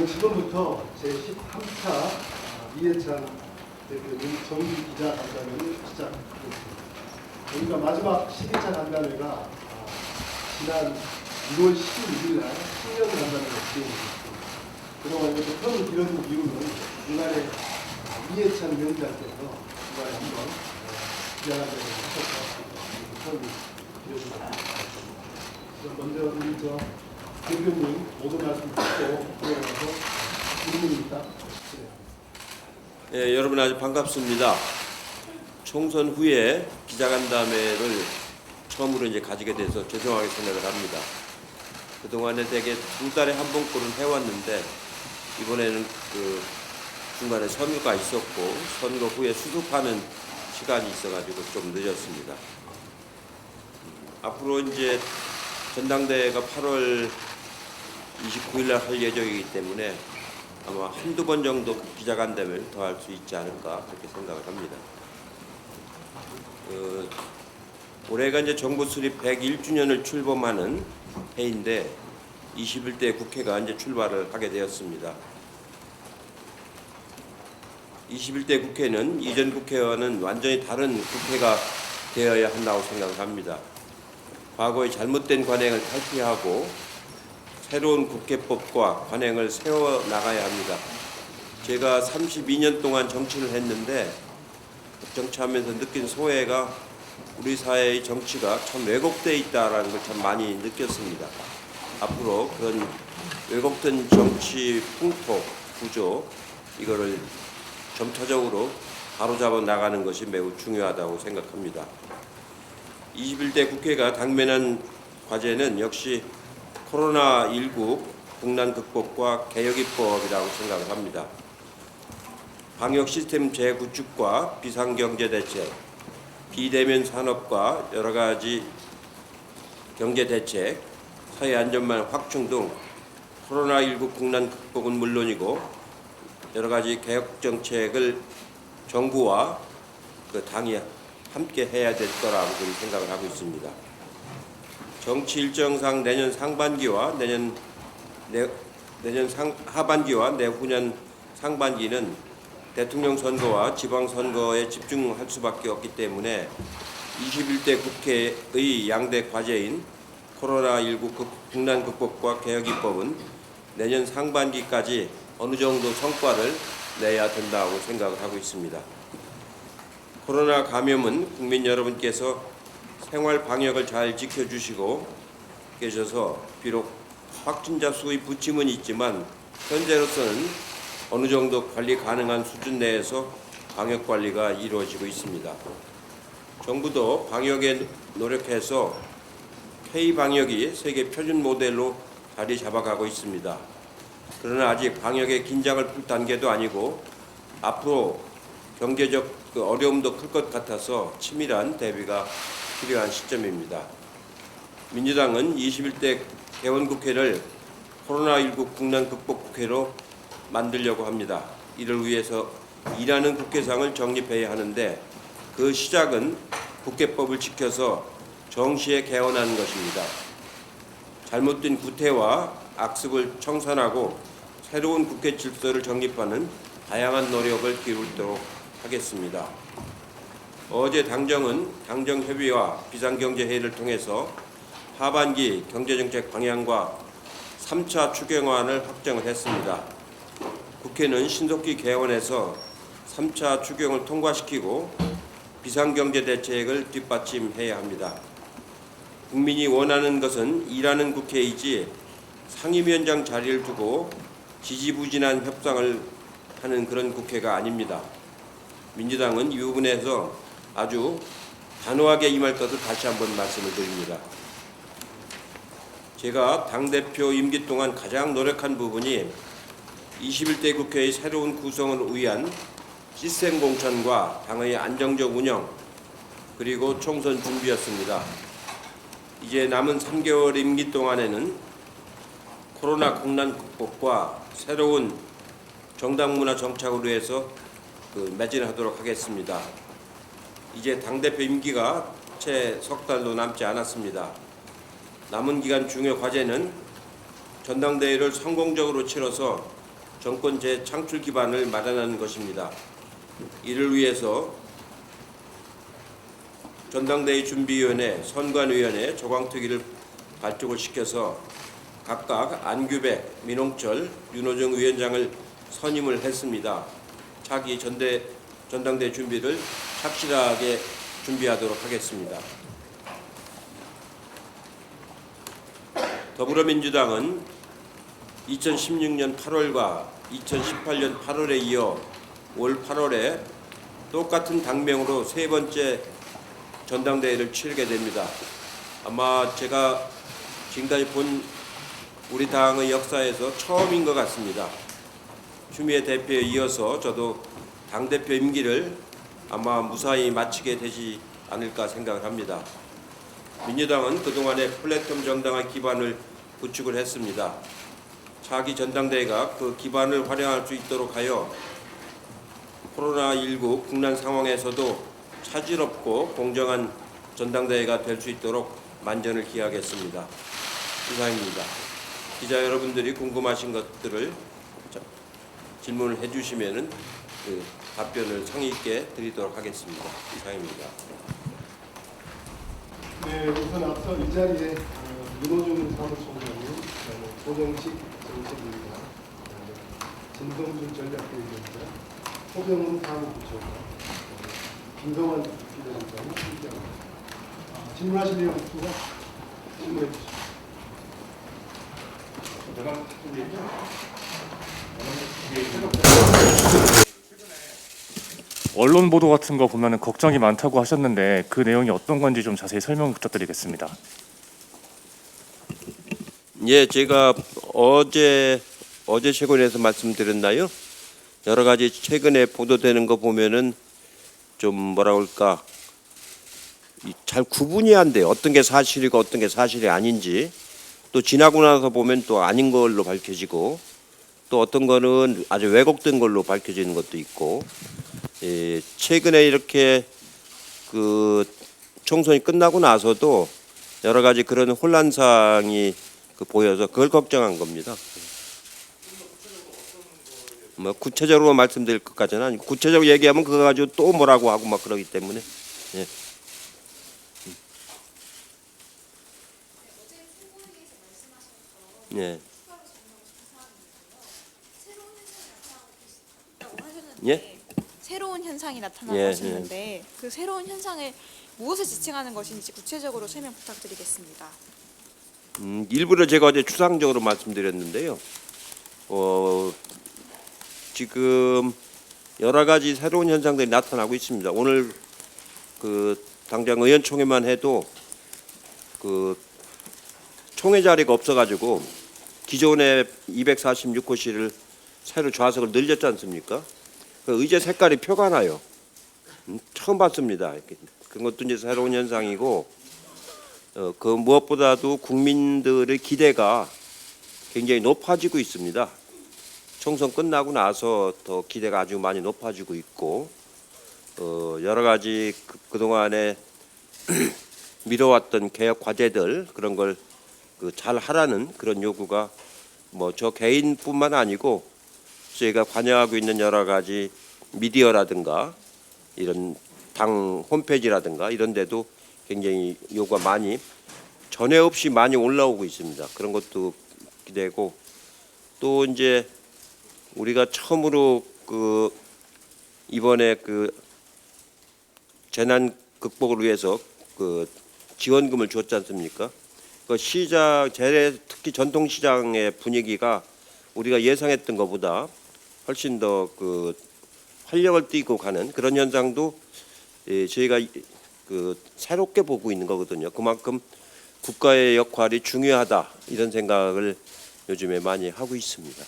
지금부터 제13차 이해찬 대표님 정기 기자간담회를 시작하겠습니다. 저희가 마지막 12차 간담회가 지난 2월 12일 날 신년 간담회가 진행됐습니다. 그동안 이렇게 텀을 길어진 이유는 중간에 이해찬 위원장께서 중간에 한번 기자간담회를 하셔서 텀이 길어진 것 같습니다. 먼저 우리 대표님 모든 말씀 듣고 들어가서 질문입니다. 네, 여러분 아주 반갑습니다. 총선 후에 기자간담회를 처음으로 이제 가지게 돼서 죄송하게 생각을 합니다. 그동안에 대개 2달에 한 번꼴은 해왔는데 이번에는 그 중간에 선거가 있었고 선거 후에 수습하는 시간이 있어가지고 좀 늦었습니다. 앞으로 이제 전당대회가 8월 29일 날 할 예정이기 때문에 아마 한두 번 정도 기자간담회를 더 할 수 있지 않을까 그렇게 생각을 합니다. 올해가 이제 정부 수립 101주년을 출범하는 해인데 21대 국회가 이제 출발을 하게 되었습니다. 21대 국회는 이전 국회와는 완전히 다른 국회가 되어야 한다고 생각을 합니다. 과거의 잘못된 관행을 탈피하고 새로운 국회법과 관행을 세워나가야 합니다. 제가 32년 동안 정치를 했는데 정치하면서 느낀 소외가 우리 사회의 정치가 참 왜곡되어 있다는 걸 참 많이 느꼈습니다. 앞으로 그런 왜곡된 정치 풍토, 구조 이거를 점차적으로 바로잡아 나가는 것이 매우 중요하다고 생각합니다. 21대 국회가 당면한 과제는 역시 코로나19 국난 극복과 개혁 입법이라고 생각을 합니다. 방역 시스템 재구축과 비상경제 대책, 비대면 산업과 여러 가지 경제 대책, 사회 안전망 확충 등 코로나19 국난 극복은 물론이고 여러 가지 개혁 정책을 정부와 그 당이 함께 해야 될 거라고 생각을 하고 있습니다. 정치 일정상 내년 상반기와 내년 하반기와 내후년 상반기는 대통령 선거와 지방선거에 집중할 수밖에 없기 때문에 21대 국회의 양대 과제인 코로나19 국난 극복과 개혁 입법은 내년 상반기까지 어느 정도 성과를 내야 된다고 생각을 하고 있습니다. 코로나 감염은 국민 여러분께서 생활 방역을 잘 지켜주시고 계셔서 비록 확진자 수의 부침은 있지만 현재로서는 어느 정도 관리 가능한 수준 내에서 방역 관리가 이루어지고 있습니다. 정부도 방역에 노력해서 K-방역이 세계 표준 모델로 자리 잡아가고 있습니다. 그러나 아직 방역의 긴장을 풀 단계도 아니고 앞으로 경제적 어려움도 클 것 같아서 치밀한 대비가 필요한 시점입니다. 민주당은 21대 개원국회를 코로나19 국난 극복 국회로 만들려고 합니다. 이를 위해서 일하는 국회상을 정립해야 하는데 그 시작은 국회법을 지켜서 정시에 개헌하는 것입니다. 잘못된 구태와 악습을 청산하고 새로운 국회 질서를 정립하는 다양한 노력을 기울이도록 하겠습니다. 어제 당정은 당정협의와 비상경제회의를 통해서 하반기 경제정책 방향과 3차 추경안을 확정을 했습니다. 국회는 신속히 개원해서 3차 추경을 통과시키고 비상경제 대책을 뒷받침해야 합니다. 국민이 원하는 것은 일하는 국회이지 상임위원장 자리를 두고 지지부진한 협상을 하는 그런 국회가 아닙니다. 민주당은 이 부분에서 아주 단호하게 임할 것을 다시 한번 말씀을 드립니다. 제가 당대표 임기 동안 가장 노력한 부분이 21대 국회의 새로운 구성을 위한 시스템 공천과 당의 안정적 운영 그리고 총선 준비였습니다. 이제 남은 3개월 임기 동안에는 코로나 국난 극복과 새로운 정당 문화 정착으로 해서 매진하도록 하겠습니다. 이제 당대표 임기가 채 석 달도 남지 않았습니다. 남은 기간 중요 과제는 전당대회를 성공적으로 치러서 정권 재창출 기반을 마련하는 것입니다. 이를 위해서 전당대회 준비위원회, 선관위원회, 조광특위를 발족을 시켜서 각각 안규백, 민홍철, 윤호정 위원장을 선임을 했습니다. 차기 전당대회 준비를 착실하게 준비하도록 하겠습니다. 더불어민주당은 2016년 8월과 2018년 8월에 이어 올 8월에 똑같은 당명으로 세 번째 전당대회를 치르게 됩니다. 아마 제가 지금까지 본 우리 당의 역사에서 처음인 것 같습니다. 추미애 대표에 이어서 저도 당대표 임기를 아마 무사히 마치게 되지 않을까 생각을 합니다. 민주당은 그동안의 플랫폼 정당의 기반을 구축을 했습니다. 차기 전당대회가 그 기반을 활용할 수 있도록 하여 코로나19 국난 상황에서도 차질없고 공정한 전당대회가 될 수 있도록 만전을 기하겠습니다. 이상입니다. 기자 여러분들이 궁금하신 것들을 질문을 해주시면은 답변을 성의 있게 드리도록 하겠습니다. 이상입니다. 네, 우선 앞서 이 자리에 윤호중 사무총장님, 조정식 정책위의장, 진성준 전략대위원장, 호병훈 사무부총장, 김성환 비대위원장이 함께합니다. 질문하실 내용 누가 질문해 주시죠. 언론 보도 같은 거 보면은 걱정이 많다고 하셨는데 그 내용이 어떤 건지 좀 자세히 설명 부탁드리겠습니다. 예, 제가 어제 최근에서 말씀드렸나요? 여러 가지 최근에 보도되는 거 보면은 좀 뭐라 그럴까 잘 구분이 안 돼요. 어떤 게 사실이고 어떤 게 사실이 아닌지. 또 지나고 나서 보면 또 아닌 걸로 밝혀지고 또 어떤 거는 아주 왜곡된 걸로 밝혀지는 것도 있고. 예, 최근에 이렇게 총선이 끝나고 나서도 여러 가지 그런 혼란상이 보여서 그걸 걱정한 겁니다. 뭐 구체적으로 말씀드릴 것까지는 아니고 구체적으로 얘기하면 그거 가지고 또 뭐라고 하고 막 그러기 때문에. 예. 예. 예? 새로운 현상이 나타나고 하셨는데 그 새로운 현상을 무엇을 지칭하는 것인지 구체적으로 설명 부탁드리겠습니다. 일부러 제가 어제 추상적으로 말씀드렸는데요. 지금 여러 가지 새로운 현상들이 나타나고 있습니다. 오늘 당장 의원총회만 해도 총회 자리가 없어가지고 기존의 246호실을 새로 좌석을 늘렸지 않습니까? 의제 색깔이 표가 나요. 처음 봤습니다. 그것도 이제 새로운 현상이고, 그 무엇보다도 국민들의 기대가 굉장히 높아지고 있습니다. 총선 끝나고 나서 더 기대가 아주 많이 높아지고 있고, 여러 가지 그동안에 미뤄왔던 개혁 과제들 그런 걸 잘 하라는 그런 요구가 뭐 저 개인뿐만 아니고 저희가 관여하고 있는 여러 가지 미디어라든가 이런 당 홈페이지라든가 이런 데도 굉장히 요구가 많이 전에 없이 많이 올라오고 있습니다. 그런 것도 기대고 또 이제 우리가 처음으로 이번에 재난 극복을 위해서 지원금을 줬지 않습니까? 특히 전통시장의 분위기가 우리가 예상했던 것보다 훨씬 더 활력을 띠고 가는 그런 현상도 저희가 새롭게 보고 있는 거거든요. 그만큼 국가의 역할이 중요하다 이런 생각을 요즘에 많이 하고 있습니다.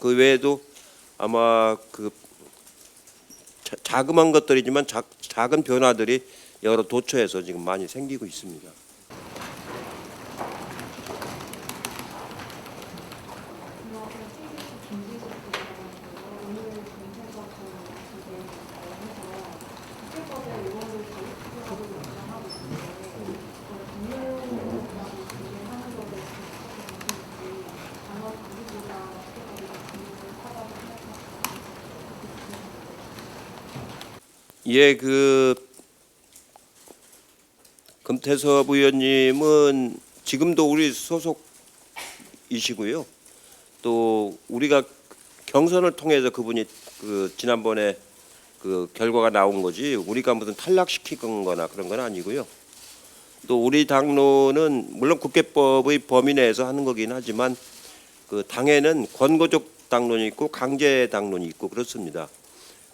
그 외에도 아마 자그마한 것들이지만 작은 변화들이 여러 도처에서 지금 많이 생기고 있습니다. 예, 금태섭 의원님은 지금도 우리 소속이시고요. 또 우리가 경선을 통해서 그분이 지난번에 결과가 나온 거지 우리가 무슨 탈락시킨 거나 그런 건 아니고요. 또 우리 당론은 물론 국회법의 범위 내에서 하는 거긴 하지만 당에는 권고적 당론이 있고 강제 당론이 있고 그렇습니다.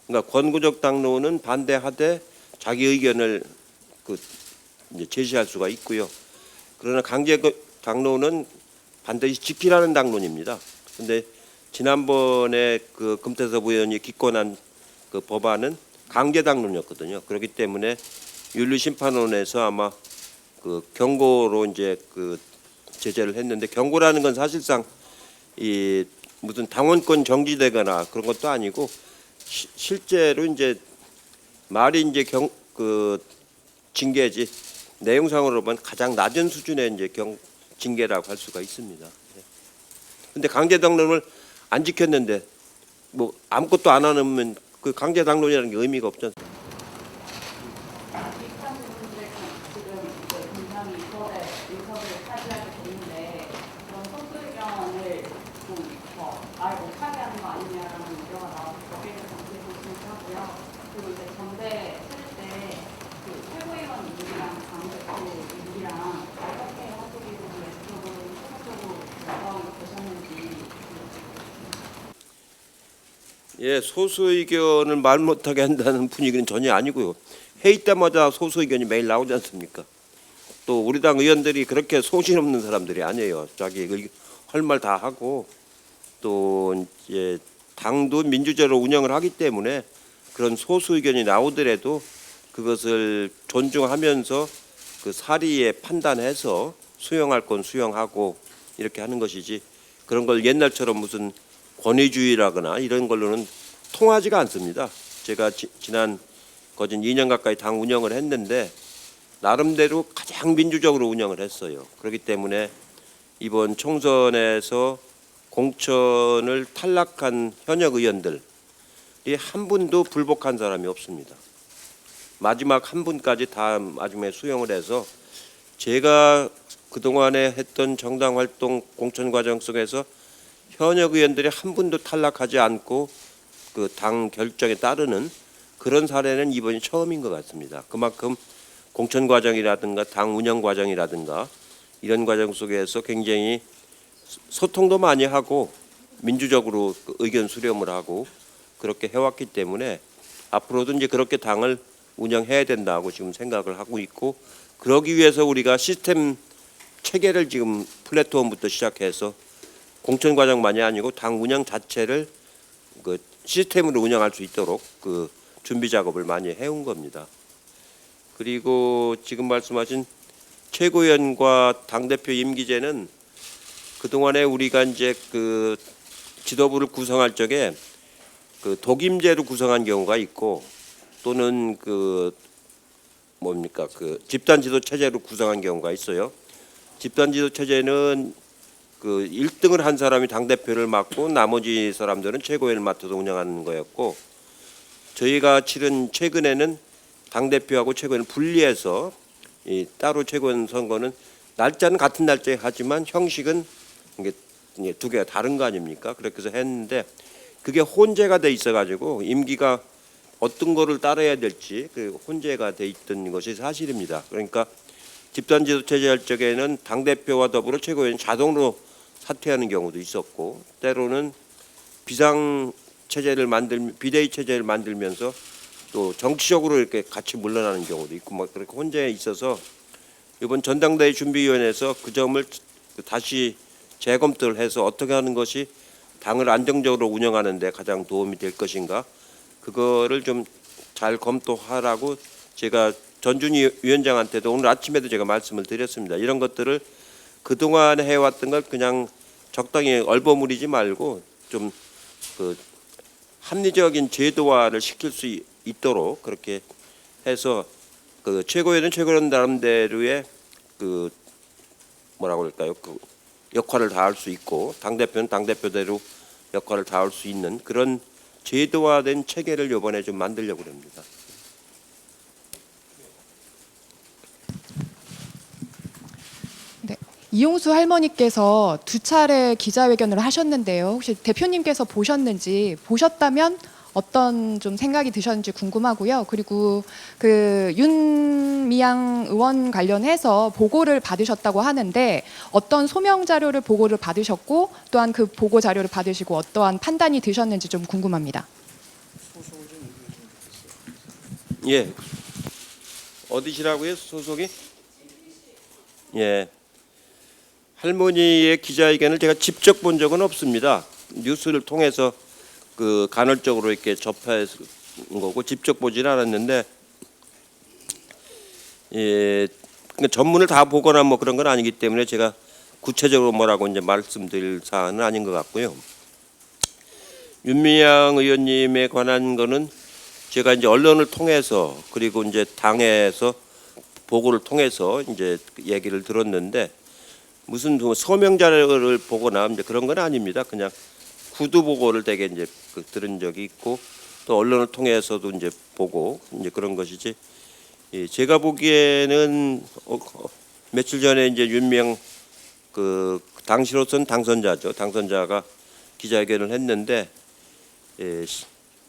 그러니까 권고적 당론은 반대하되 자기 의견을 이제 제시할 수가 있고요. 그러나 강제 당론은 반드시 지키라는 당론입니다. 그런데 지난번에 금태섭 의원이 기권한 법안은 강제 당론이었거든요. 그렇기 때문에 윤리심판원에서 아마 경고로 이제 제재를 했는데 경고라는 건 사실상 이 무슨 당원권 정지되거나 그런 것도 아니고 실제로 이제 말이 이제 징계지 내용상으로 보면 가장 낮은 수준의 이제 징계라고 할 수가 있습니다. 그런데 강제 당론을 안 지켰는데 뭐 아무것도 안 하면 강제 당론이라는 게 의미가 없지 않습니까? 비슷한 부분들에 지금 이제 굉장히 이번에 의석을 차지하게 됐는데 그런 소수 의견을 좀더말 못하게 하는 거 아니냐라는 우려가 나와서 거기에 대해서 어떻게 보시는지 하고요. 그리고 이제 전대 치를 때 최고위원 이들이랑 당대표 이들이랑 어떻게 합의를 왼쪽으로 소극적으로 결정이 되셨는지. 예, 소수 의견을 말 못하게 한다는 분위기는 전혀 아니고요. 회의 때마다 소수 의견이 매일 나오지 않습니까? 또 우리 당 의원들이 그렇게 소신 없는 사람들이 아니에요. 자기 할 말 다 하고 또 이제 당도 민주제로 운영을 하기 때문에 그런 소수 의견이 나오더라도 그것을 존중하면서 사리에 판단해서 수용할 건 수용하고 이렇게 하는 것이지 그런 걸 옛날처럼 무슨 권위주의라거나 이런 걸로는 통하지가 않습니다. 제가 지난 거진 2년 가까이 당 운영을 했는데 나름대로 가장 민주적으로 운영을 했어요. 그렇기 때문에 이번 총선에서 공천을 탈락한 현역 의원들이 한 분도 불복한 사람이 없습니다. 마지막 한 분까지 다 마지막에 수용을 해서 제가 그동안에 했던 정당 활동 공천 과정 속에서 현역 의원들이 한 분도 탈락하지 않고 당 결정에 따르는 그런 사례는 이번이 처음인 것 같습니다. 그만큼 공천 과정이라든가 당 운영 과정이라든가 이런 과정 속에서 굉장히 소통도 많이 하고 민주적으로 의견 수렴을 하고 그렇게 해왔기 때문에 앞으로도 이제 그렇게 당을 운영해야 된다고 지금 생각을 하고 있고 그러기 위해서 우리가 시스템 체계를 지금 플랫폼부터 시작해서 공천 과정만이 아니고 당 운영 자체를 시스템으로 운영할 수 있도록 준비 작업을 많이 해온 겁니다. 그리고 지금 말씀하신 최고위원과 당대표 임기제는 그동안에 우리가 이제 지도부를 구성할 적에 독임제로 구성한 경우가 있고 또는 집단 지도 체제로 구성한 경우가 있어요. 집단 지도 체제는 1등을 한 사람이 당대표를 맡고 나머지 사람들은 최고위원을 맡아서 운영하는 거였고 저희가 치른 최근에는 당대표하고 최고위원을 분리해서 따로 최고위원 선거는 날짜는 같은 날짜에 하지만 형식은 이게 두 개가 다른 거 아닙니까? 그렇게 해서 했는데 그게 혼재가 돼 있어가지고 임기가 어떤 거를 따라야 될지 혼재가 돼 있던 것이 사실입니다. 그러니까 집단 지도 체제 할 적에는 당대표와 더불어 최고위원이 자동으로 사퇴하는 경우도 있었고 때로는 비상 체제를 비대위 체제를 만들면서 또 정치적으로 이렇게 같이 물러나는 경우도 있고 막 그렇게 혼재에 있어서 이번 전당대회 준비위원회에서 그 점을 다시 재검토를 해서 어떻게 하는 것이 당을 안정적으로 운영하는 데 가장 도움이 될 것인가 그거를 좀 잘 검토하라고 제가 전준희 위원장한테도 오늘 아침에도 제가 말씀을 드렸습니다. 이런 것들을 그동안 해왔던 걸 그냥 적당히 얼버무리지 말고 좀 그 합리적인 제도화를 시킬 수 있도록 그렇게 해서 그 최고위원은 최고위원 나름대로의 그 뭐라고 할까요? 그 역할을 다할 수 있고 당 대표는 당 대표대로 역할을 다할 수 있는 그런 제도화된 체계를 이번에 좀 만들려고 합니다. 네. 이용수 할머니께서 2차례 기자회견을 하셨는데요. 혹시 대표님께서 보셨다면 어떤 좀 생각이 드셨는지 궁금하고요. 그리고 그 윤미향 의원 관련해서 보고를 받으셨다고 하는데 어떤 소명 자료를 보고를 받으셨고 또한 그 보고 자료를 받으시고 어떠한 판단이 드셨는지 좀 궁금합니다. 예. 어디시라고요? 소속이? 예. 할머니의 기자회견을 제가 직접 본 적은 없습니다. 뉴스를 통해서 그 간헐적으로 이렇게 접한 거고 직접 보지는 않았는데, 예, 그러니까 전문을 다 보거나 뭐 그런 건 아니기 때문에 제가 구체적으로 뭐라고 이제 말씀드릴 사안은 아닌 것 같고요. 윤미향 의원님에 관한 거는 제가 이제 언론을 통해서 그리고 이제 당에서 보고를 통해서 이제 얘기를 들었는데 무슨 소명 자료를 보거나 이제 그런 건 아닙니다. 그냥 구두 보고를 되게 이제 들은 적이 있고 또 언론을 통해서도 이제 보고 이제 그런 것이지. 예, 제가 보기에는 며칠 전에 이제 윤미향 그 당시로선 당선자죠. 당선자가 기자회견을 했는데 예,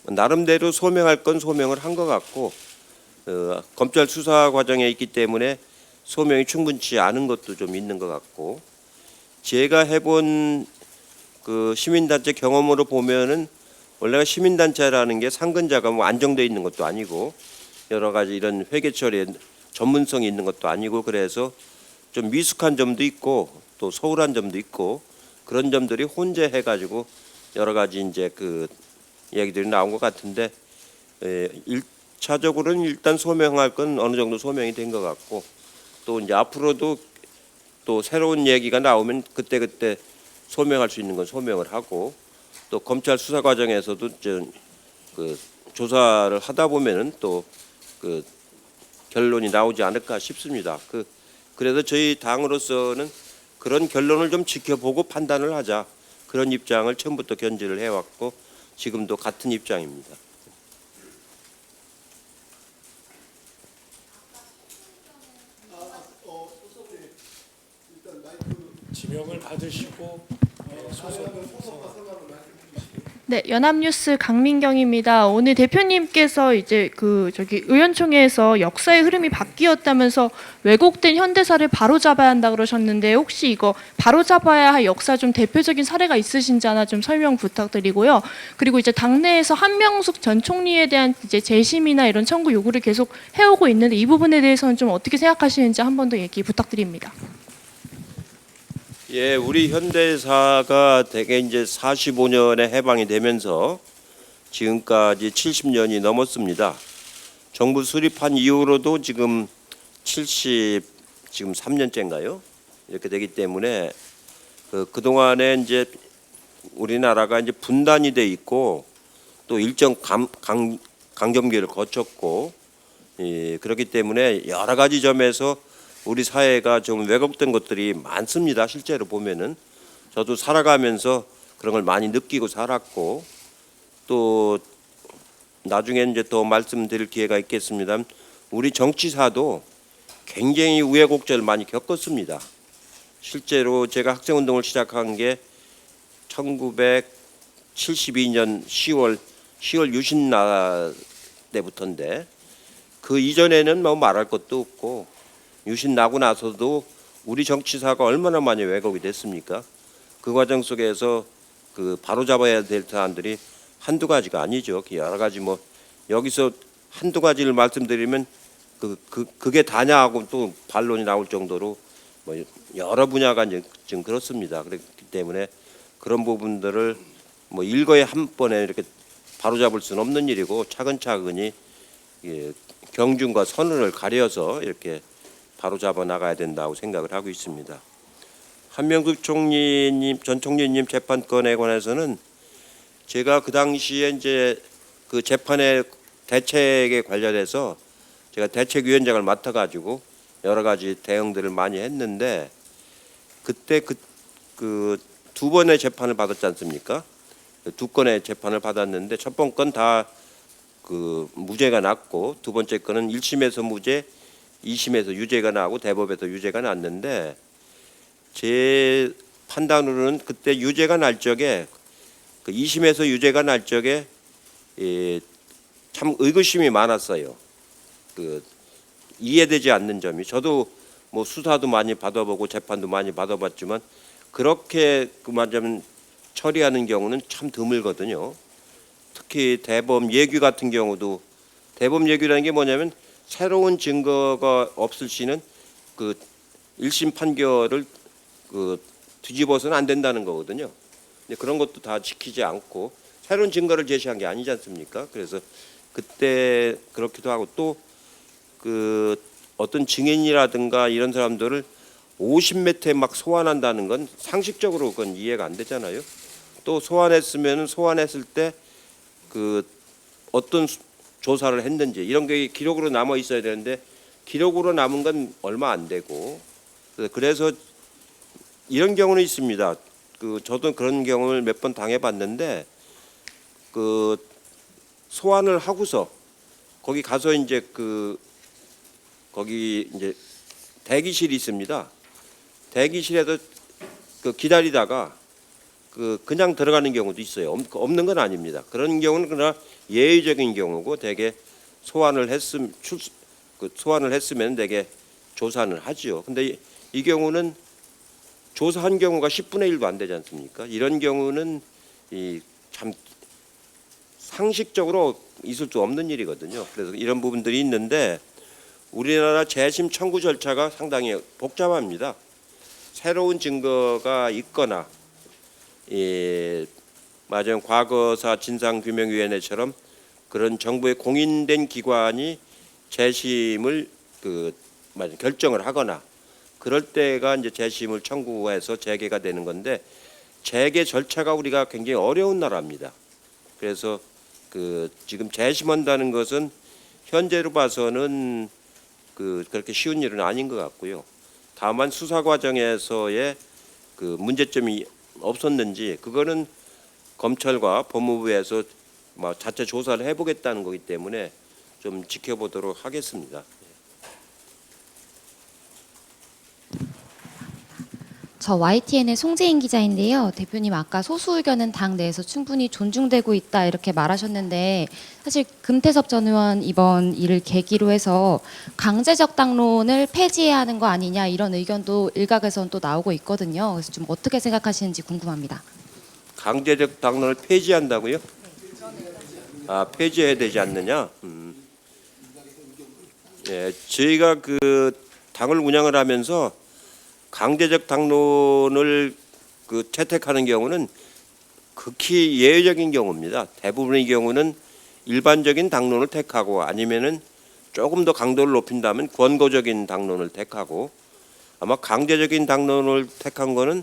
나름대로 소명할 건 소명을 한 것 같고 검찰 수사 과정에 있기 때문에 소명이 충분치 않은 것도 좀 있는 것 같고 제가 해본 그 시민단체 경험으로 보면은 원래가 시민단체라는 게 상근자가 뭐 안정돼 있는 것도 아니고 여러 가지 이런 회계 처리에 전문성이 있는 것도 아니고 그래서 좀 미숙한 점도 있고 또 소홀한 점도 있고 그런 점들이 혼재해가지고 여러 가지 이제 그 얘기들이 나온 것 같은데 1차적으로는 일단 소명할 건 어느 정도 소명이 된 것 같고 또 이제 앞으로도 또 새로운 얘기가 나오면 그때 소명할 수 있는 건 소명을 하고 또 검찰 수사 과정에서도 그 조사를 하다 보면은 또 그 결론이 나오지 않을까 싶습니다. 그래서 저희 당으로서는 그런 결론을 좀 지켜보고 판단을 하자 그런 입장을 처음부터 견지를 해왔고 지금도 같은 입장입니다. 지명을 받으시고 네, 연합뉴스 강민경입니다. 오늘 대표님께서 이제 의원총회에서 역사의 흐름이 바뀌었다면서 왜곡된 현대사를 바로잡아야 한다 그러셨는데 혹시 이거 바로잡아야 할 역사 좀 대표적인 사례가 있으신지 하나 좀 설명 부탁드리고요. 그리고 이제 당내에서 한명숙 전 총리에 대한 이제 재심이나 이런 청구 요구를 계속 해오고 있는데 이 부분에 대해서는 좀 어떻게 생각하시는지 한 번 더 얘기 부탁드립니다. 예, 우리 현대사가 대개 이제 45년에 해방이 되면서 지금까지 70년이 넘었습니다. 정부 수립한 이후로도 지금 3년째인가요? 이렇게 되기 때문에 그동안에 이제 우리나라가 이제 분단이 돼 있고 또 일정 강점기를 거쳤고 그렇기 때문에 여러 가지 점에서 우리 사회가 좀 왜곡된 것들이 많습니다. 실제로 보면은 저도 살아가면서 그런 걸 많이 느끼고 살았고 또 나중에 이제 더 말씀드릴 기회가 있겠습니다. 우리 정치사도 굉장히 우여곡절을 많이 겪었습니다. 실제로 제가 학생운동을 시작한 게 1972년 10월 유신날 때부터인데 그 이전에는 뭐 말할 것도 없고 유신 나고 나서도 우리 정치사가 얼마나 많이 왜곡이 됐습니까? 그 과정 속에서 그 바로잡아야 될 사안들이 한두 가지가 아니죠. 여러 가지 뭐 여기서 한두 가지를 말씀드리면 그게 다냐 하고 또 반론이 나올 정도로 뭐 여러 분야가 이제 지금 그렇습니다. 그렇기 때문에 그런 부분들을 뭐 일거에 한 번에 이렇게 바로잡을 수는 없는 일이고 차근차근히 경중과 선언을 가려서 이렇게 바로잡아 나가야 된다고 생각을 하고 있습니다. 한명숙 전 총리님 재판건에 관해서는 제가 그 당시에 이제 그 재판의 대책에 관련해서 제가 대책위원장을 맡아가지고 여러 가지 대응들을 많이 했는데 그때 그 두 번의 재판을 받았지 않습니까? 두 건의 재판을 받았는데 첫 번 건 다 그 무죄가 났고 두 번째 건은 1심에서 무죄, 2심에서 유죄가 나고 대법에서 유죄가 났는데 제 판단으로는 그때 유죄가 날 적에 그 2심에서 유죄가 날 적에 참 의구심이 많았어요. 그 이해되지 않는 점이 저도 뭐 수사도 많이 받아보고 재판도 많이 받아봤지만 그렇게 그만하면 처리하는 경우는 참 드물거든요. 특히 대법 예규 같은 경우도 대법 예규라는 게 뭐냐면 새로운 증거가 없을 시는 그 1심 판결을 그 뒤집어서는 안 된다는 거거든요. 근데 그런 것도 다 지키지 않고 새로운 증거를 제시한 게 아니지 않습니까? 그래서 그때 그렇기도 하고 또 그 어떤 증인이라든가 이런 사람들을 50m에 막 소환한다는 건 상식적으로 그건 이해가 안 되잖아요. 또 소환했을 때 그 어떤 조사를 했는지 이런 게 기록으로 남아 있어야 되는데 기록으로 남은 건 얼마 안 되고 그래서 이런 경우는 있습니다. 그 저도 그런 경험을 몇 번 당해봤는데 그 소환을 하고서 거기 가서 이제 거기 이제 대기실이 있습니다. 대기실에서 그 기다리다가 그냥 들어가는 경우도 있어요. 없는 건 아닙니다. 그런 경우는 그러나 예외적인 경우고 대개 소환을 했으면 대개 조사는 하지요. 근데 이 경우는 조사한 경우가 10분의 1도 안 되지 않습니까? 이런 경우는 참 상식적으로 있을 수 없는 일이거든요. 그래서 이런 부분들이 있는데 우리나라 재심 청구 절차가 상당히 복잡합니다. 새로운 증거가 있거나 맞아요. 과거사 진상규명위원회처럼 그런 정부의 공인된 기관이 재심을 결정을 하거나 그럴 때가 이제 재심을 청구해서 재개가 되는 건데 재개 절차가 우리가 굉장히 어려운 나라입니다. 그래서 지금 재심한다는 것은 현재로 봐서는 그렇게 쉬운 일은 아닌 것 같고요. 다만 수사 과정에서의 문제점이 없었는지 그거는 검찰과 법무부에서 자체 조사를 해보겠다는 거기 때문에 좀 지켜보도록 하겠습니다. 저 YTN의 송재인 기자인데요. 대표님 아까 소수 의견은 당 내에서 충분히 존중되고 있다 이렇게 말하셨는데 사실 금태섭 전 의원 이번 일을 계기로 해서 강제적 당론을 폐지해야 하는 거 아니냐 이런 의견도 일각에서는 또 나오고 있거든요. 그래서 좀 어떻게 생각하시는지 궁금합니다. 강제적 당론을 폐지한다고요? 폐지해야 되지 않느냐? 예, 저희가 당을 운영을 하면서 강제적 당론을 채택하는 경우는 극히 예외적인 경우입니다. 대부분의 경우는 일반적인 당론을 택하고 아니면은 조금 더 강도를 높인다면 권고적인 당론을 택하고 아마 강제적인 당론을 택한 거는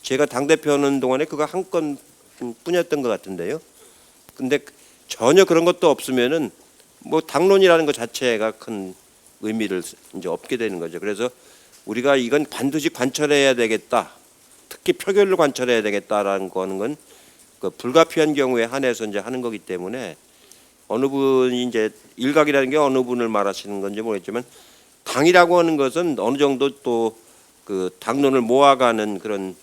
제가 당대표하는 동안에 그거 한 건 뿐이었던 것 같은데요. 근데 전혀 그런 것도 없으면은 뭐 당론이라는 것 자체가 큰 의미를 이제 없게 되는 거죠. 그래서 우리가 이건 반드시 관철해야 되겠다. 특히 표결로 관철해야 되겠다라는 거는 건 불가피한 경우에 한해서 이제 하는 거기 때문에 어느 분이 이제 일각이라는 게 어느 분을 말하시는 건지 모르겠지만 당이라고 하는 것은 어느 정도 또 당론을 모아가는 그런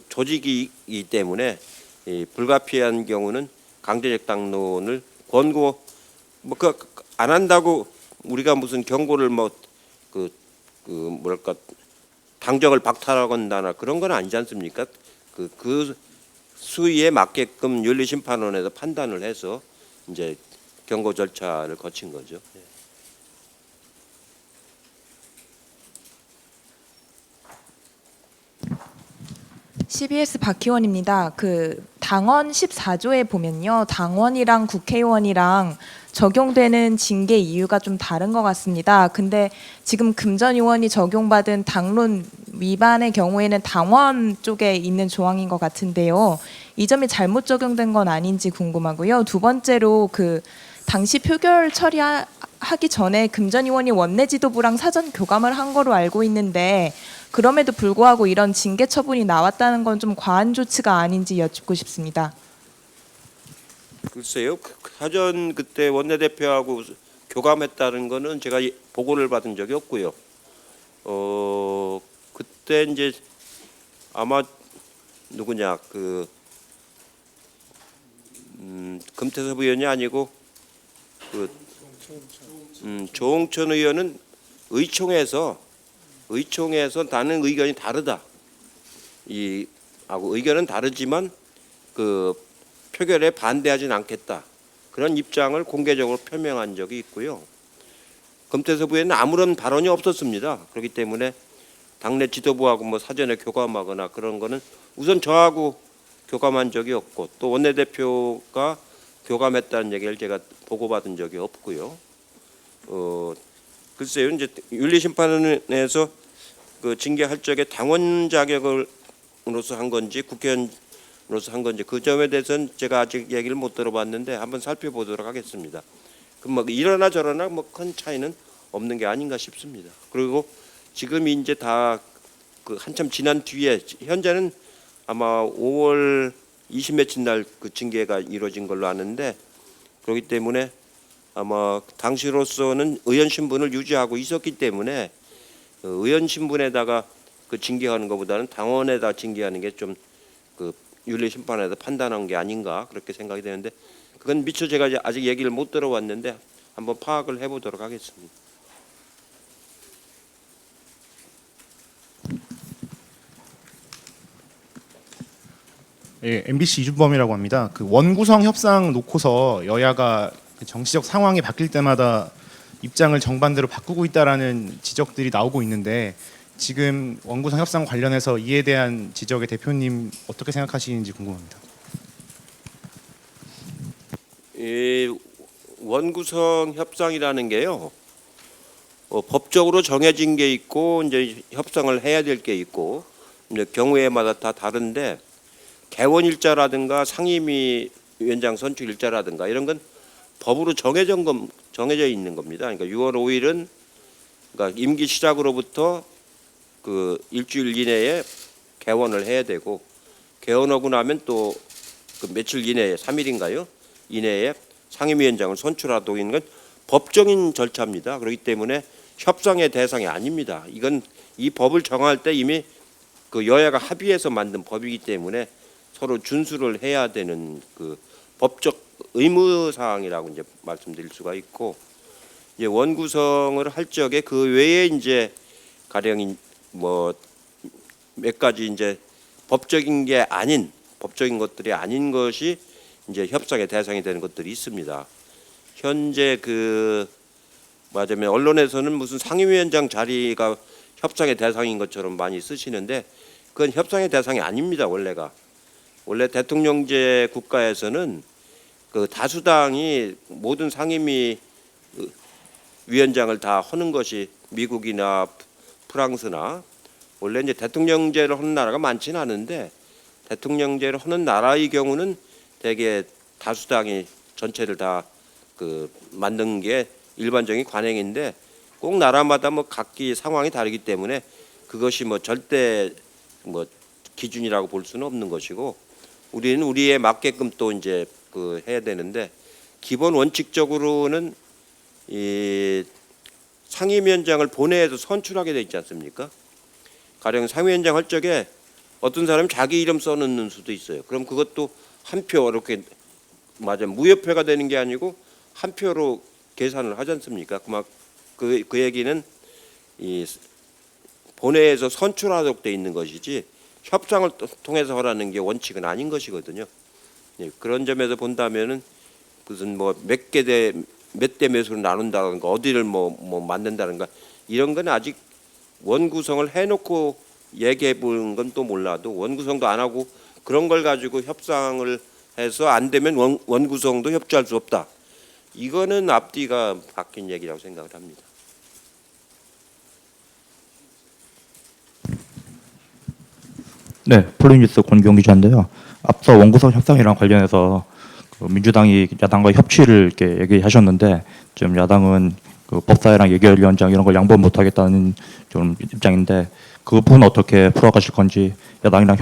조직이기 때문에 이 불가피한 경우는 강제적 당론을 권고 안 한다고 우리가 무슨 경고를 뭐랄까 당적을 박탈하거나 그런 건 아니지 않습니까? 그 수위에 맞게끔 윤리심판원에서 판단을 해서 이제 경고 절차를 거친 거죠. CBS 박희원입니다. 당원 14조에 보면요. 당원이랑 국회의원이랑 적용되는 징계 이유가 좀 다른 것 같습니다. 근데 지금 금전 의원이 적용받은 당론 위반의 경우에는 당원 쪽에 있는 조항인 것 같은데요. 이 점이 잘못 적용된 건 아닌지 궁금하고요. 두 번째로 그 당시 표결 처리하기 전에 금전 의원이 원내 지도부랑 사전 교감을 한 거로 알고 있는데 그럼에도 불구하고 이런 징계 처분이 나왔다는 건 좀 과한 조치가 아닌지 여쭙고 싶습니다. 글쎄요. 사전 그때 원내대표하고 교감했다는 거는 제가 보고를 받은 적이 없고요. 그때 이제 아마 누구냐 금태섭 의원이 아니고 조홍천 의원은 의총에서 나는 의견이 다르다. 하고 의견은 다르지만 그 표결에 반대하진 않겠다. 그런 입장을 공개적으로 표명한 적이 있고요. 금태섭 의원은 아무런 발언이 없었습니다. 그렇기 때문에 당내 지도부하고 뭐 사전에 교감하거나 그런 거는 우선 저하고 교감한 적이 없고 또 원내대표가 교감했다는 얘기를 제가 보고받은 적이 없고요. 글쎄요. 이제 윤리심판원에서 그 징계할 적에 당원 자격으로서 한 건지 국회의원으로서 한 건지 그 점에 대해서는 제가 아직 얘기를 못 들어봤는데 한번 살펴보도록 하겠습니다. 뭐 이러나 저러나 뭐 큰 차이는 없는 게 아닌가 싶습니다. 그리고 지금 이제 다 그 한참 지난 뒤에 현재는 아마 5월 20며칠 날 그 징계가 이루어진 걸로 아는데 그렇기 때문에 아마 당시로서는 의원 신분을 유지하고 있었기 때문에 의원 신분에다가 그 징계하는 것보다는 당원에다 징계하는 게 좀 그 윤리심판에서 판단한 게 아닌가 그렇게 생각이 되는데 그건 미처 제가 아직 얘기를 못 들어봤는데 한번 파악을 해보도록 하겠습니다. 예, MBC 이준범이라고 합니다. 그 원구성 협상 놓고서 여야가 그 정치적 상황이 바뀔 때마다 입장을 정반대로 바꾸고 있다라는 지적들이 나오고 있는데 지금 원구성 협상 관련해서 이에 대한 지적에 대표님 어떻게 생각하시는지 궁금합니다. 원구성 협상이라는 게요. 법적으로 정해진 게 있고 이제 협상을 해야 될 게 있고 이제 경우에마다 다 다른데 개원 일자라든가 상임위 위원장 선출 일자라든가 이런 건 법으로 정해져 있는 겁니다. 그러니까 6월 5일은 그러니까 임기 시작으로부터 그 일주일 이내에 개원을 해야 되고 개원하고 나면 또 그 며칠 이내에 3일인가요? 이내에 상임위원장을 선출하도록 있는 건 법적인 절차입니다. 그렇기 때문에 협상의 대상이 아닙니다. 이건 이 법을 정할 때 이미 그 여야가 합의해서 만든 법이기 때문에 서로 준수를 해야 되는 그 법적 의무 사항이라고 이제 말씀드릴 수가 있고 이제 원구성을 할 적에 그 외에 이제 가령 뭐 몇 가지 이제 법적인 것들이 아닌 것이 이제 협상의 대상이 되는 것들이 있습니다. 현재 그 말하자면 언론에서는 무슨 상임위원장 자리가 협상의 대상인 것처럼 많이 쓰시는데 그건 협상의 대상이 아닙니다. 원래 대통령제 국가에서는 그 다수당이 모든 상임위 위원장을 다 하는 것이 미국이나 프랑스나 원래 이제 대통령제를 하는 나라가 많지는 않은데 대통령제를 하는 나라의 경우는 대개 다수당이 전체를 다 그 만든 게 일반적인 관행인데 꼭 나라마다 뭐 각기 상황이 다르기 때문에 그것이 뭐 절대 뭐 기준이라고 볼 수는 없는 것이고 우리는 우리에 맞게끔 또 이제 그 해야 되는데 기본 원칙적으로는 이 상임위원장을 본회의에서 선출하게 돼 있지 않습니까? 가령 상임위원장 할 적에 어떤 사람이 자기 이름 써놓는 수도 있어요. 그럼 그것도 한 표 이렇게 무효표가 되는 게 아니고 한 표로 계산을 하지 않습니까? 그 얘기는 이 본회의에서 선출하도록 돼 있는 것이지 협상을 통해서 하라는 게 원칙은 아닌 것이거든요. 예, 그런 점에서 본다면은 무슨 뭐 몇 대 몇으로 나눈다든가 어디를 뭐 만든다든가 이런 건 아직 원구성을 해놓고 얘기해 보는 건 또 몰라도 원구성도 안 하고 그런 걸 가지고 협상을 해서 안 되면 원구성도 협조할 수 없다. 이거는 앞뒤가 바뀐 얘기라고 생각을 합니다. 네, 폴리뉴스 권경 기자인데요. 앞서 원구성 협상이랑 관련해서 그 민주당이 야당과 협치를 이렇게 얘기하셨는데 지금 야당은 그 법사위랑 예결위원장 이런 걸 양보 못하겠다는 좀 입장인데 그 부분 어떻게 풀어가실 건지 야당이랑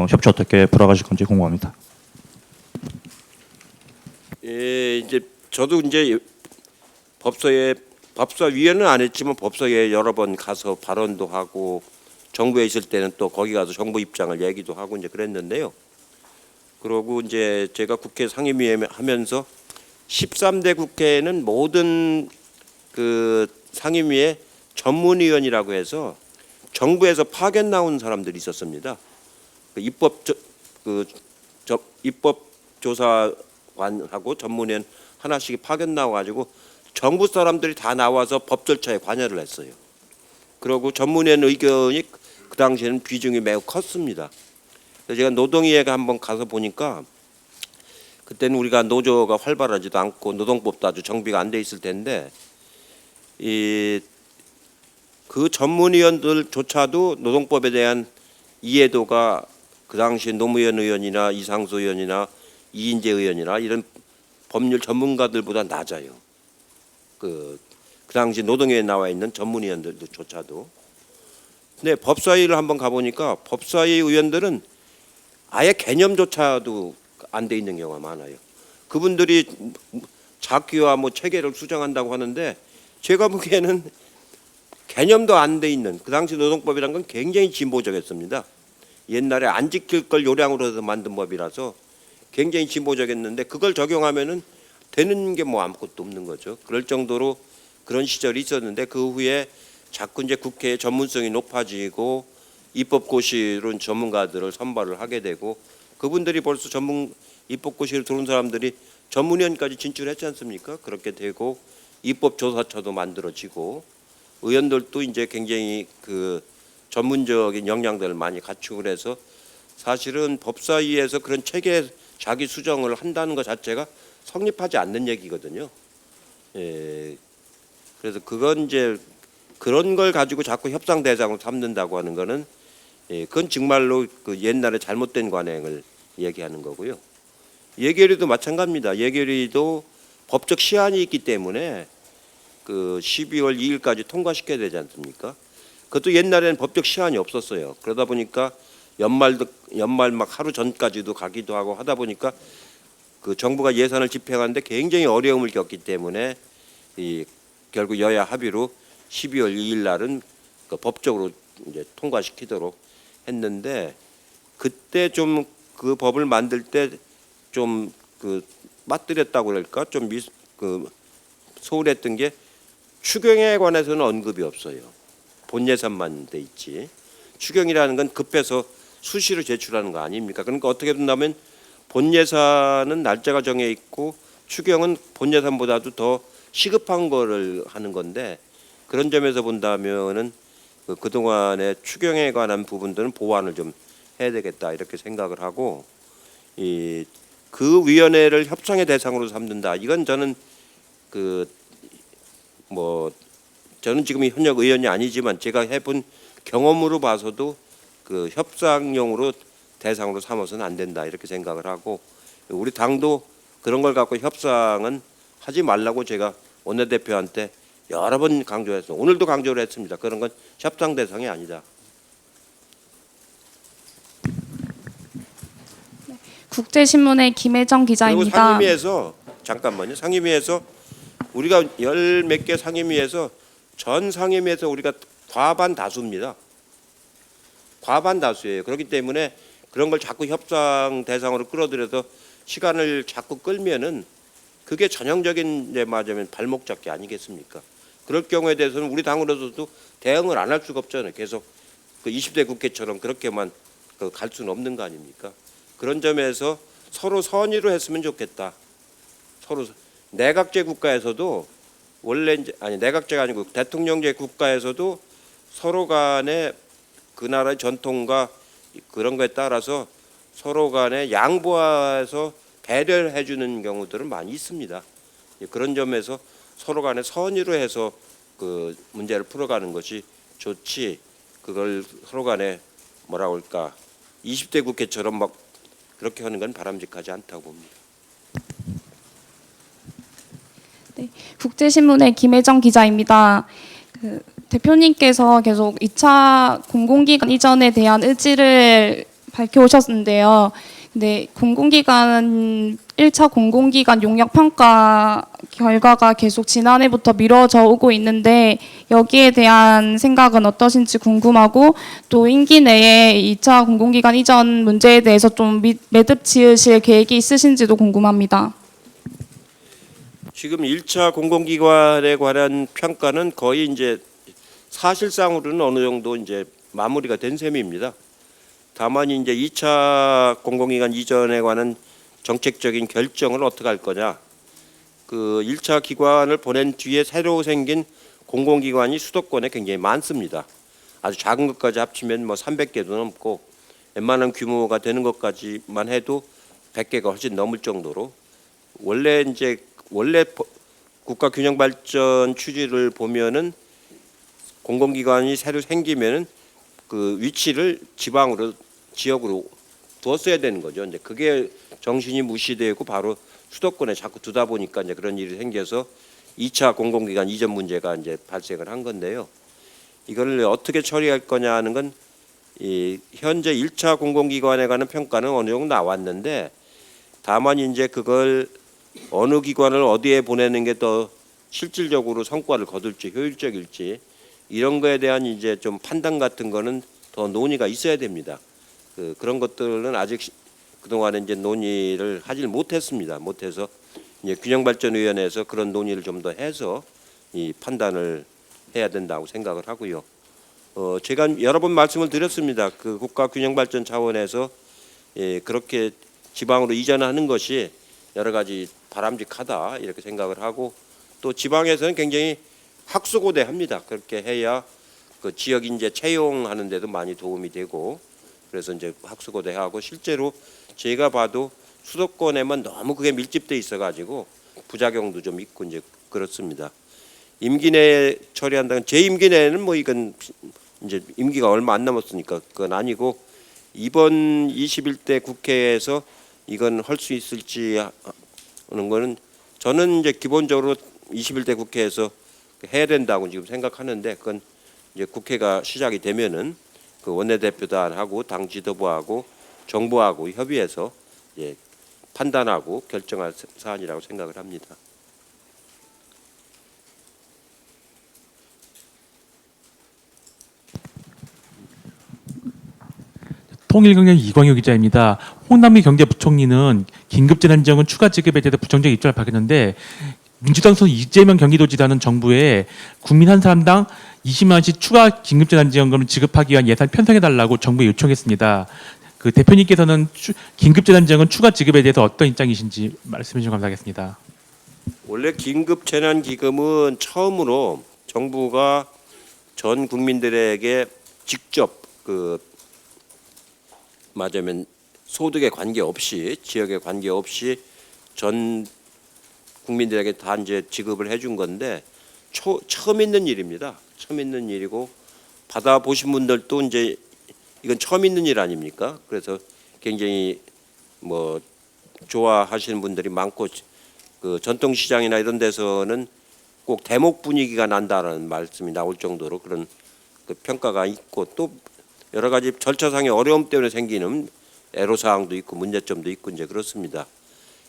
협치 어떻게 풀어가실 건지 궁금합니다. 예, 이제 저도 이제 법사위에는 안 했지만 법사위에 여러 번 가서 발언도 하고 정부에 있을 때는 또 거기 가서 정부 입장을 얘기도 하고 이제 그랬는데요. 그러고 이제 제가 국회 상임위에 하면서 13대 국회는 모든 그 상임위에 전문위원이라고 해서 정부에서 파견 나온 사람들이 있었습니다. 그 입법조사관하고 전문위원 하나씩 파견 나와가지고 정부 사람들이 다 나와서 법 절차에 관여를 했어요. 그리고 전문위원 의견이 그 당시에는 비중이 매우 컸습니다. 그래서 제가 노동위에가 한번 가서 보니까 그때는 우리가 노조가 활발하지도 않고 노동법도 아주 정비가 안 돼 있을 텐데 그 전문위원들조차도 노동법에 대한 이해도가 그 당시 노무현 의원이나 이상소 의원이나 이인재 의원이나 이런 법률 전문가들보다 낮아요. 그 당시 노동위에 나와 있는 전문위원들조차도. 근데 법사위를 한번 가보니까 법사위 의원들은 아예 개념조차도 안 돼 있는 경우가 많아요. 그분들이 작기와 뭐 체계를 수정한다고 하는데 제가 보기에는 개념도 안 돼 있는 그 당시 노동법이란 건 굉장히 진보적이었습니다. 옛날에 안 지킬 걸 요량으로 해서 만든 법이라서 굉장히 진보적이었는데 그걸 적용하면은 되는 게 뭐 아무것도 없는 거죠. 그럴 정도로 그런 시절이 있었는데 그 후에 자꾸 이제 국회의 전문성이 높아지고 입법고시론 전문가들을 선발을 하게 되고 그분들이 벌써 입법고시를 들어온 사람들이 전문위원까지 진출했지 않습니까? 그렇게 되고 입법조사처도 만들어지고 의원들도 이제 굉장히 그 전문적인 역량들을 많이 갖추고 그래서 사실은 법사위에서 그런 체계 자기 수정을 한다는 것 자체가 성립하지 않는 얘기거든요. 예. 그래서 그건 이제 그런 걸 가지고 자꾸 협상 대상으로 삼는다고 하는 거는 그건 정말로 그 옛날에 잘못된 관행을 얘기하는 거고요. 예결위도 마찬가지입니다. 예결위도 법적 시한이 있기 때문에 그 12월 2일까지 통과시켜야 되지 않습니까? 그것도 옛날에는 법적 시한이 없었어요. 그러다 보니까 연말 막 하루 전까지도 가기도 하고 하다 보니까 그 정부가 예산을 집행하는데 굉장히 어려움을 겪기 때문에 결국 여야 합의로 12월 2일 날은 그 법적으로 이제 통과시키도록 했는데 그때 좀 그 법을 만들 때 좀 그 맞들였다고 그럴까 좀 소홀했던 게 추경에 관해서는 언급이 없어요. 본 예산만 돼 있지. 추경이라는 건 급해서 수시로 제출하는 거 아닙니까? 그러니까 어떻게 된다면 본 예산은 날짜가 정해 있고 추경은 본 예산보다도 더 시급한 거를 하는 건데 그런 점에서 본다면은 그동안의 추경에 관한 부분들은 보완을 좀 해야 되겠다 이렇게 생각을 하고 그 위원회를 협상의 대상으로 삼는다. 이건 저는 저는 지금 현역 의원이 아니지만 제가 해본 경험으로 봐서도 그 협상용으로 대상으로 삼아서는 안 된다 이렇게 생각을 하고 우리 당도 그런 걸 갖고 협상은 하지 말라고 제가 원내대표한테 여러 번 강조했어요. 오늘도 강조를 했습니다. 그런 건 협상 대상이 아니다. 국제신문의 김혜정 기자입니다. 그리고 상임위에서 잠깐만요. 상임위에서 우리가 열 몇 개 상임위에서 전 상임위에서 우리가 과반 다수입니다. 과반 다수예요. 그렇기 때문에 그런 걸 자꾸 협상 대상으로 끌어들여서 시간을 자꾸 끌면은 그게 전형적인 이제 말하자면 발목 잡기 아니겠습니까? 그럴 경우에 대해서는 우리 당으로서도 대응을 안 할 수가 없잖아요. 계속 그 20대 국회처럼 그렇게만 갈 수는 없는 거 아닙니까? 그런 점에서 서로 선의로 했으면 좋겠다. 서로 내각제 국가에서도 원래 이제 내각제가 아니고 대통령제 국가에서도 서로 간에 그 나라의 전통과 그런 거에 따라서 서로 간에 양보해서 배려를 해주는 경우들은 많이 있습니다. 그런 점에서 서로 간에 선의로 해서 그 문제를 풀어가는 것이 좋지, 그걸 서로 간에 뭐라고 할까 20대 국회처럼 막 그렇게 하는 건 바람직하지 않다고 봅니다. 네, 국제신문의 김혜정 기자입니다. 대표님께서 계속 2차 공공기관 이전에 대한 의지를 밝혀오셨는데요. 근데 1차 공공기관 용역 평가 결과가 계속 지난해부터 미뤄져 오고 있는데 여기에 대한 생각은 어떠신지 궁금하고, 또 임기 내에 2차 공공기관 이전 문제에 대해서 좀 매듭 지으실 계획이 있으신지도 궁금합니다. 지금 1차 공공기관에 관한 평가는 거의 이제 사실상으로는 어느 정도 이제 마무리가 된 셈입니다. 다만 이제 2차 공공기관 이전에 관한 정책적인 결정을 어떻게 할 거냐. 그 1차 기관을 보낸 뒤에 새로 생긴 공공기관이 수도권에 굉장히 많습니다. 아주 작은 것까지 합치면 뭐 300개도 넘고 웬만한 규모가 되는 것까지만 해도 100개가 훨씬 넘을 정도로 원래 국가균형발전 취지를 보면은 공공기관이 새로 생기면은 그 위치를 지역으로 두었어야 되는 거죠. 이제 그게 정신이 무시되고 바로 수도권에 자꾸 두다 보니까 이제 그런 일이 생겨서 2차 공공기관 이전 문제가 이제 발생을 한 건데요. 이걸 어떻게 처리할 거냐는 건 이 현재 1차 공공기관에 관한 평가는 어느 정도 나왔는데, 다만 이제 그걸 어느 기관을 어디에 보내는 게 더 실질적으로 성과를 거둘지 효율적일지 이런 거에 대한 이제 좀 판단 같은 거는 더 논의가 있어야 됩니다. 그런 것들은 아직 그동안에 이제 논의를 하질 못했습니다. 못해서 이제 균형발전위원회에서 그런 논의를 좀 더 해서 이 판단을 해야 된다고 생각을 하고요. 제가 여러 번 말씀을 드렸습니다. 그 국가균형발전 차원에서 그렇게 지방으로 이전하는 것이 여러 가지 바람직하다 이렇게 생각을 하고, 또 지방에서는 굉장히 학수고대합니다. 그렇게 해야 그 지역 인재 채용하는 데도 많이 도움이 되고, 그래서 이제 학수고대하고 실제로 제가 봐도 수도권에만 너무 그게 밀집돼 있어가지고 부작용도 좀 있고 이제 그렇습니다. 임기 내에 처리한다는, 제 임기 내에는 뭐 이건 이제 임기가 얼마 안 남았으니까 그건 아니고, 이번 21대 국회에서 이건 할 수 있을지 하는 거는 저는 이제 기본적으로 21대 국회에서 해야 된다고 지금 생각하는데, 그건 이제 국회가 시작이 되면은 그 원내대표단하고 당 지도부하고 정부하고 협의해서 이제 판단하고 결정할 사안이라고 생각을 합니다. 통일경제 이광효 기자입니다. 홍남기 경제부총리는 긴급재난지원금 추가 지급에 대해서 부정적 입장을 밝혔는데, 민주당 소 이재명 경기도지사는 정부에 국민 한 사람당 20만 원씩 추가 긴급재난지원금을 지급하기 위한 예산 편성해달라고 정부에 요청했습니다. 그 대표님께서는 긴급재난지원금 추가 지급에 대해서 어떤 입장이신지 말씀해 주시면 감사하겠습니다. 원래 긴급재난기금은 처음으로 정부가 전 국민들에게 직접 맞으면 소득에 관계없이 지역에 관계없이 전 국민들에게 다 이제 지급을 해준 건데 처음 있는 일입니다. 처음 있는 일이고 받아 보신 분들도 이제 이건 처음 있는 일 아닙니까? 그래서 굉장히 뭐 좋아하시는 분들이 많고, 그 전통시장이나 이런 데서는 꼭 대목 분위기가 난다는 말씀이 나올 정도로 그런 그 평가가 있고, 또 여러 가지 절차상의 어려움 때문에 생기는 애로사항도 있고 문제점도 있고 이제 그렇습니다.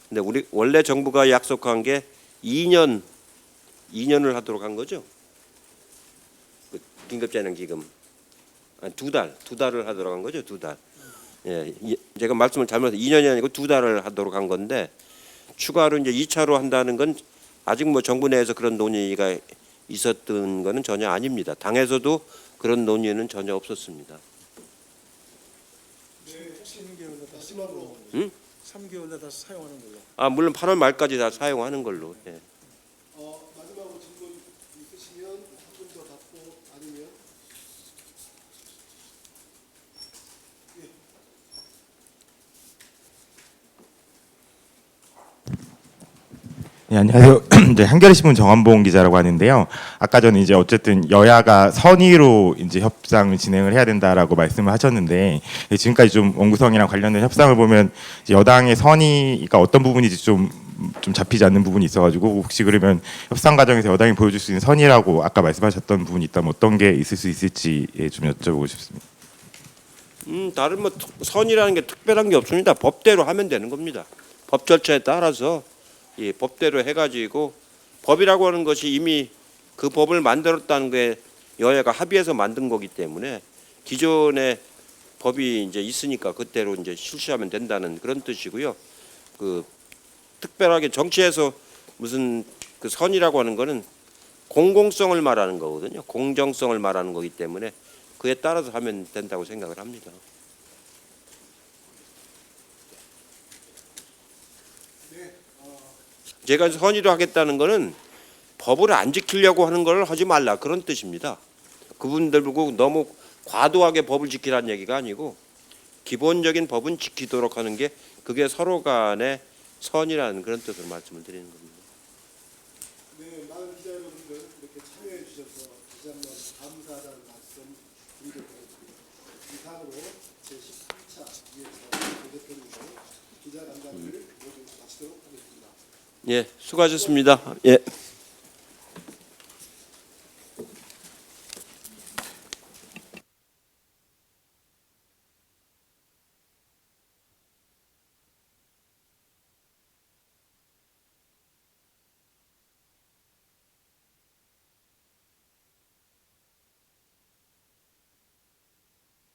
근데 우리 원래 정부가 약속한 게 2년을 하도록 한 거죠. 그 긴급재난기금 두 달을 하도록 한 거죠. 2달. 예, 제가 말씀을 잘못해서 2년이 아니고 2달을 하도록 한 건데, 추가로 이제 2차로 한다는 건 아직 뭐 정부 내에서 그런 논의가 있었던 거는 전혀 아닙니다. 당에서도 그런 논의는 전혀 없었습니다. 네, 3개월에 다시 마지막으로 3개월에 다시 사용하는 걸로. 물론 8월 말까지 다 사용하는 걸로. 예. 마지막으로 질문 있으시면 한 분 더 받고, 아니면 네, 안녕하세요. 이제 한겨레신문 정한봉 기자라고 하는데요. 아까 전에 이제 어쨌든 여야가 선의로 이제 협상을 진행을 해야 된다라고 말씀을 하셨는데 지금까지 좀 원구성이랑 관련된 협상을 보면 이제 여당의 선의가 어떤 부분인지 좀 잡히지 않는 부분이 있어가지고 혹시 그러면 협상 과정에서 여당이 보여줄 수 있는 선의라고 아까 말씀하셨던 부분이 있다면 어떤 게 있을 수 있을지 좀 여쭤보고 싶습니다. 다른 뭐 선이라는 게 특별한 게 없습니다. 법대로 하면 되는 겁니다. 법 절차에 따라서 법대로 해가지고 법이라고 하는 것이 이미 그 법을 만들었다는 게 여야가 합의해서 만든 거기 때문에 기존의 법이 이제 있으니까 그대로 이제 실시하면 된다는 그런 뜻이고요. 그 특별하게 정치에서 무슨 그 선이라고 하는 거는 공공성을 말하는 거거든요. 공정성을 말하는 거기 때문에 그에 따라서 하면 된다고 생각을 합니다. 제가 선의로 하겠다는 거는 법을 안 지키려고 하는 걸 하지 말라 그런 뜻입니다. 그분들 보고 너무 과도하게 법을 지키라는 얘기가 아니고 기본적인 법은 지키도록 하는 게 그게 서로 간의 선이라는 그런 뜻으로 말씀을 드리는 겁니다. 네, 많은 기자 여러분들 이렇게 참여해 주셔서 다시 한번 감사하다는 말씀 드리도록 하겠습니다. 이상으로 제17차 이해찬 대표님의 기자간담회를 모두 마치도록 하겠습니다. 예, 수고하셨습니다. 예.